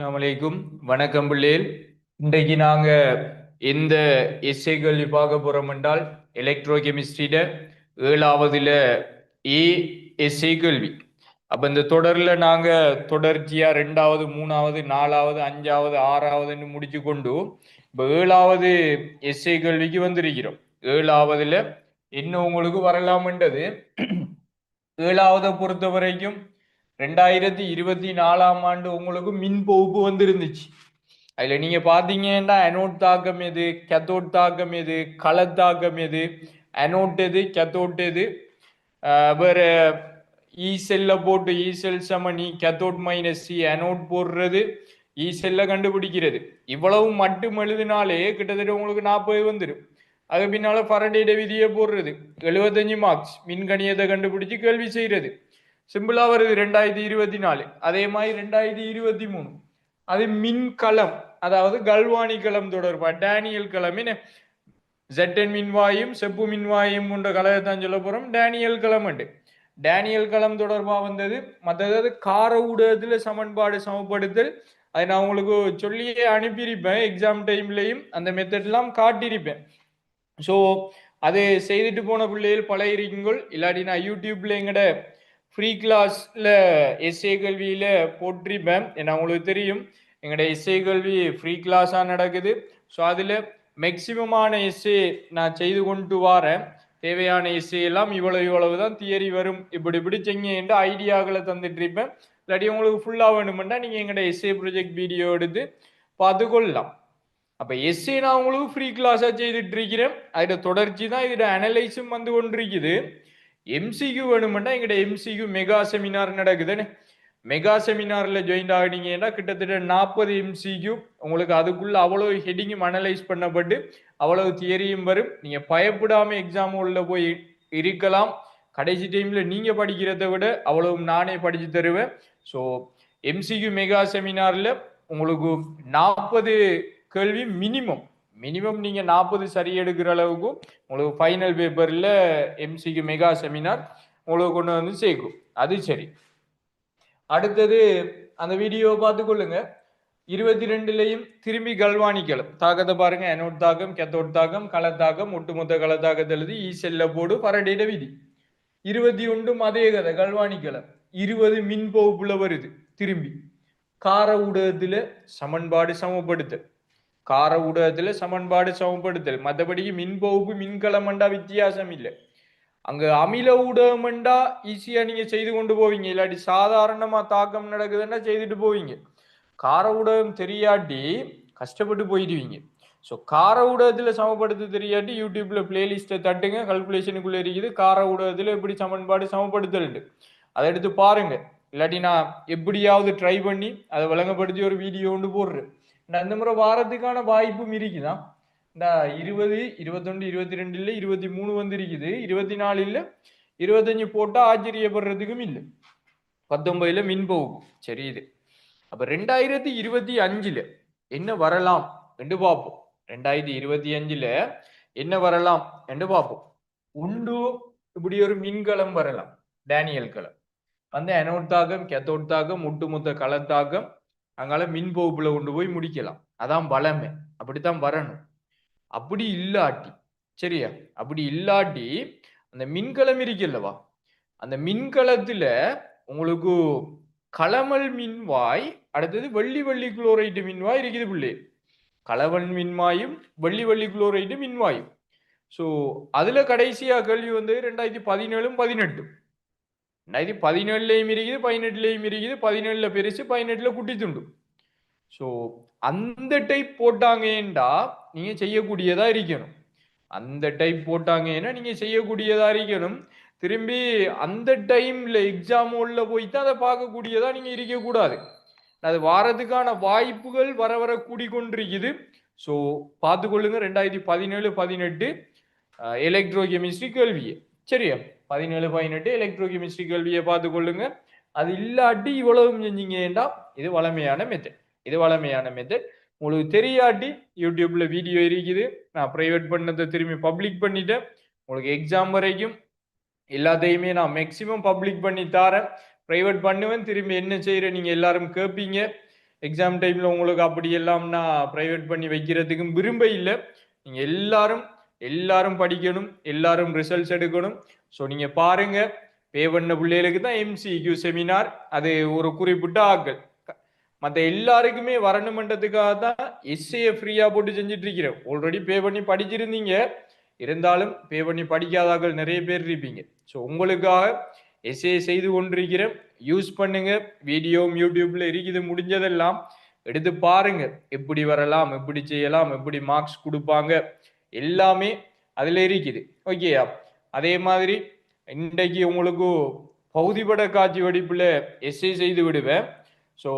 அஸ்ஸலாமு வணக்கம் பிள்ளைகள். இன்றைக்கு நாங்க எந்த எஸ்ஏ கேள்வி பார்க்க போறோம் என்றால் எலக்ட்ரோ கெமிஸ்ட்ரியில 7வதுல ஏ எஸ்ஏ கேள்வி. அப்ப இந்த தொடர்ல நாங்க தொடர்ச்சியா 2வது 3வது 4வது 5வது 6வதுன்னு முடிச்சு கொண்டு இப்ப 7வது எஸ்ஏ கேள்விக்கு வந்திருக்கிறோம். 7வதுல என்ன உங்களுக்கு வரலாம்ன்றது 7வதை பொறுத்த வரைக்கும் 2024ஆம் ஆண்டு உங்களுக்கு மின் பகுப்பு வந்திருந்துச்சு. அதுல நீங்க பாத்தீங்கன்னா அனோட் தாக்கம் எது, கேத்தோட் தாக்கம் எது, கள தாக்கம் எது, அனோட் எது, கேத்தோட் எது, வேற இ செல்ல போட்டு இ செல் சமன் இ கேத்தோட் மைனஸ் சி அனோட் போடுறது, இ செல்ல கண்டுபிடிக்கிறது, இவ்வளவு மட்டும் எழுதினாலே கிட்டத்தட்ட உங்களுக்கு 40 வந்துடும். அது பின்னால ஃபரடேட விதியை போடுறது 75 மார்க்ஸ், மின்கணியத்தை கண்டுபிடிச்சு கேள்வி செய்யறது சிம்பிளா வருது. 2024 அதே மாதிரி 2023 அது மின்கலம், அதாவது கல்வானி களம் தொடர்பா டேனியல் களம். என்ன ஜெட்டன் மின்வாயும் செப்பு மின்வாயும் போன்ற கலகத்தான் சொல்ல போறோம். டேனியல் களம் உண்டு. டேனியல் களம் தொடர்பா வந்தது. மற்றது கார ஊடகத்துல சமன்பாடு சமப்படுத்தல், அதை நான் உங்களுக்கு சொல்லியே அனுப்பியிருப்பேன். எக்ஸாம் டைம்லையும் அந்த மெத்தட் எல்லாம் காட்டியிருப்பேன். ஸோ அது செய்துட்டு போன பிள்ளைகள் பழகிருக்குங்கள். இல்லாட்டி நான் யூடியூப்ல எங்கட ஃப்ரீ கிளாஸ்ல எஸ்ஏ கல்வியில போட்டிருப்பேன். ஏன்னா உங்களுக்கு தெரியும் எங்கட எஸ்ஏ கல்வி ஃப்ரீ கிளாஸா நடக்குது. ஸோ அதுல மேக்சிமமான எஸ்ஏ நான் செய்து கொண்டு வரேன். தேவையான எஸ்ஏ எல்லாம் இவ்வளவு தான் தியரி வரும், இப்படி செய்ய என்ற ஐடியாக்களை தந்துட்டு இருப்பேன். இல்லாட்டி உங்களுக்கு ஃபுல்லா வேணுமெண்டா நீங்க எங்கட எஸ்ஏ ப்ரொஜெக்ட் வீடியோ எடுத்து பார்த்து கொள்ளலாம். அப்ப எஸ்ஏ நான் உங்களுக்கு ஃப்ரீ கிளாஸா செய்துட்டு இருக்கிறேன். அதோட தொடர்ச்சி தான் இதோட அனலைஸும் வந்து கொண்டிருக்குது. எம்சிக்யூ வேணுமெண்டா எங்கட எம்சிக்யூ மெகா செமினார் நடக்குதுன்னு, மெகா செமினார்ல ஜாயின் ஆகினீங்கன்னா கிட்டத்தட்ட 40 எம்சிக்யூ உங்களுக்கு அதுக்குள்ள அவ்வளவு ஹெட்டிங்கும் அனலைஸ் பண்ணப்பட்டு அவ்வளவு தியரியும் வரும். நீங்க பயப்படாம எக்ஸாம் உள்ள போய் இருக்கலாம். கடைசி டைம்ல நீங்க படிக்கிறத விட அவ்வளவு நானே படிச்சு தருவேன். ஸோ எம்சிக்யூ மெகா செமினார்ல உங்களுக்கு 40 கேள்வி மினிமம் நீங்க 40 சரி எடுக்கிற அளவுக்கு உங்களுக்கு ஃபைனல் பேப்பர்ல எம்சிக்கு மெகா செமினார் உங்களுக்கு கொண்டு வந்து சேர்க்கும். அது சரி. அடுத்தது அந்த வீடியோவை பார்த்து கொள்ளுங்க. 22லயும் திரும்பி கல்வானிக்கலம் தாக்கத்தை பாருங்க. அனோட் தாக்கம், கேத்தோட் தாக்கம், களத்தாக்கம், ஒட்டுமொத்த களத்தாக்கத்தை எழுதி ஈ செல்ல போடு பரடிட விதி. 21 அதே கதை கல்வானிக்கலம். 20 மின் பகுப்புல வருது. திரும்பி கார ஊடகத்துல சமன்பாடு சமப்படுத்தல், கார ஊடகத்துல சமன்பாடு சமப்படுத்தல். மற்றபடிக்கு மின் பகுப்பு மின்கலமண்டா வித்தியாசம் இல்லை. அங்க அமில ஊடகம்ண்டா ஈஸியா நீங்க செய்து கொண்டு போவீங்க. இல்லாட்டி சாதாரணமா தாக்கம் நடக்குதுன்னா செய்துட்டு போவீங்க. கார ஊடகம் தெரியாட்டி கஷ்டப்பட்டு போயிடுவீங்க. ஸோ கார ஊடகத்துல சமப்படுத்த தெரியாட்டி யூடியூப்ல பிளேலிஸ்ட்டை தட்டுங்க, கல்குலேஷனுக்குள்ள இருக்குது கார ஊடகத்துல எப்படி சமன்பாடு சமப்படுத்தல், அதை எடுத்து பாருங்க. இல்லாட்டி நான் எப்படியாவது ட்ரை பண்ணி அதை விளங்கப்படுத்தி ஒரு வீடியோ ஒன்று போடுறேன். இந்த முறை வாரத்துக்கான வாய்ப்பும் இருக்குதான். இந்த 20, 21, 22 23 வந்து இருக்குது. 24 25 போட்டா ஆச்சரியப்படுறதுக்கும் இல்லை. 19 மின் போகும். சரி, இது அப்ப 2025 என்ன வரலாம் என்று பார்ப்போம். 2025 என்ன வரலாம் என்று பார்ப்போம். உண்டு இப்படி ஒரு மின்கலம் வரலாம். டேனியல் களம் வந்து அனோட் தாக்கம், கேத்தோட் தாக்கம், ஒட்டுமொத்த களத்தாக்கம் அங்கால மின் பகுப்புல கொண்டு போய் முடிக்கலாம். அதான் பலமே. அப்படித்தான் வரணும். அப்படி இல்லாட்டி, சரியா, அப்படி இல்லாட்டி அந்த மின்கலம் இருக்குல்லவா, அந்த மின்கலத்துல உங்களுக்கு களமல் மின்வாய், அடுத்தது வெள்ளி வெள்ளி குளோரைடு மின்வாய் இருக்குது பிள்ளை. களவன் மின்வாயும் வெள்ளி வெள்ளி குளோரைடு மின்வாயும். ஸோ அதுல கடைசியா கேள்வி வந்து 2017 18. 2017லயும் இருக்குது, 18லயும் இருக்குது. 17ல பெருசு, 18ல குட்டி துண்டு. ஸோ அந்த டைப் போட்டாங்கன்னா நீங்க செய்யக்கூடியதா இருக்கணும். அந்த டைப் போட்டாங்கன்னா நீங்க செய்யக்கூடியதா இருக்கணும். திரும்பி அந்த டைம்ல எக்ஸாம் உள்ள போய்த்து அதை பார்க்கக்கூடியதா நீங்க இருக்கக்கூடாது. அது வாரத்துக்கான வாய்ப்புகள் வர வர கூடிக்கொண்டிருக்குது. ஸோ பார்த்துக்கொள்ளுங்க. 2017 18 எலக்ட்ரோ கெமிஸ்ட்ரி கேள்வியை, சரியா, 17 18 எலக்ட்ரோ கெமிஸ்ட்ரி கேள்வியை பார்த்துக்கொள்ளுங்க. அது இல்லாட்டி இவ்வளவு செஞ்சீங்கன்னா இது வளமையான மெத்தட். இது வளமையான மெத்தட். உங்களுக்கு தெரியாட்டி யூடியூப்ல வீடியோ இருக்குது. நான் பிரைவேட் பண்ணதை திரும்பி பப்ளிக் பண்ணிட்டேன். உங்களுக்கு எக்ஸாம் வரைக்கும் எல்லாத்தையுமே நான் மேக்சிமம் பப்ளிக் பண்ணி தரேன். பிரைவேட் பண்ணுவேன். திரும்பி என்ன செய்யற நீங்க எல்லாரும் கேட்பீங்க. எக்ஸாம் டைம்ல உங்களுக்கு அப்படி எல்லாம் நான் பிரைவேட் பண்ணி வைக்கிறதுக்கும் விரும்ப இல்லை. நீங்க எல்லாரும் எல்லாரும் படிக்கணும், எல்லாரும் ரிசல்ட்ஸ் எடுக்கணும். ஸோ நீங்க பாருங்க, பே பண்ண பிள்ளைகளுக்கு தான் எம்சிக்யூ செமினார், அது ஒரு குறிப்பிட்ட ஆட்கள். மற்ற எல்லாருக்குமே வரணுமன்றதுக்காக தான் எஸ்ஏ ஃப்ரீயா போட்டு செஞ்சுட்டு இருக்கிறேன். ஆல்ரெடி பே பண்ணி படிச்சிருந்தீங்க, இருந்தாலும் பே பண்ணி படிக்காதாக்கள் நிறைய பேர் இருப்பீங்க. ஸோ உங்களுக்காக எஸ்ஏ செய்து கொண்டிருக்கிறேன், யூஸ் பண்ணுங்க. வீடியோ யூடியூப்ல இருக்குது, முடிஞ்சதெல்லாம் எடுத்து பாருங்க. எப்படி வரலாம், எப்படி செய்யலாம், எப்படி மார்க்ஸ் கொடுப்பாங்க, எல்லாமே அதுல இருக்குது. ஓகேயா? அதே மாதிரி இன்றைக்கு உங்களுக்கு பகுதிப்பட காட்சி வடிப்புல எஸ்ஏ செய்து விடுவேன். ஸோ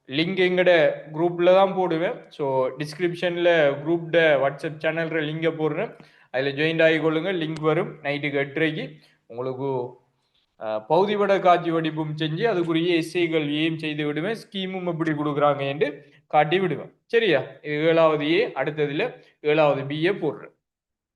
லிங்க் எங்கட குரூப்ல தான் போடுவேன். ஸோ டிஸ்கிரிப்ஷன்ல குரூப்ட வாட்ஸ்அப் சேனல்ல லிங்கை போடுறேன், அதில் ஜாயின் ஆகிக்கொள்ளுங்க. லிங்க் வரும் நைட்டுக்கு 8:30. உங்களுக்கு பகுதிப்பட காட்சி வடிப்பும் செஞ்சு அதுக்குரிய எஸ்ஐகள் ஏம் செய்து விடுவேன். ஸ்கீமும் எப்படி கொடுக்குறாங்க என்று காட்டி விடுவேன். சரியா? இது 7வது ஏ, அடுத்ததுல 7வது பிஏ போடுறேன்.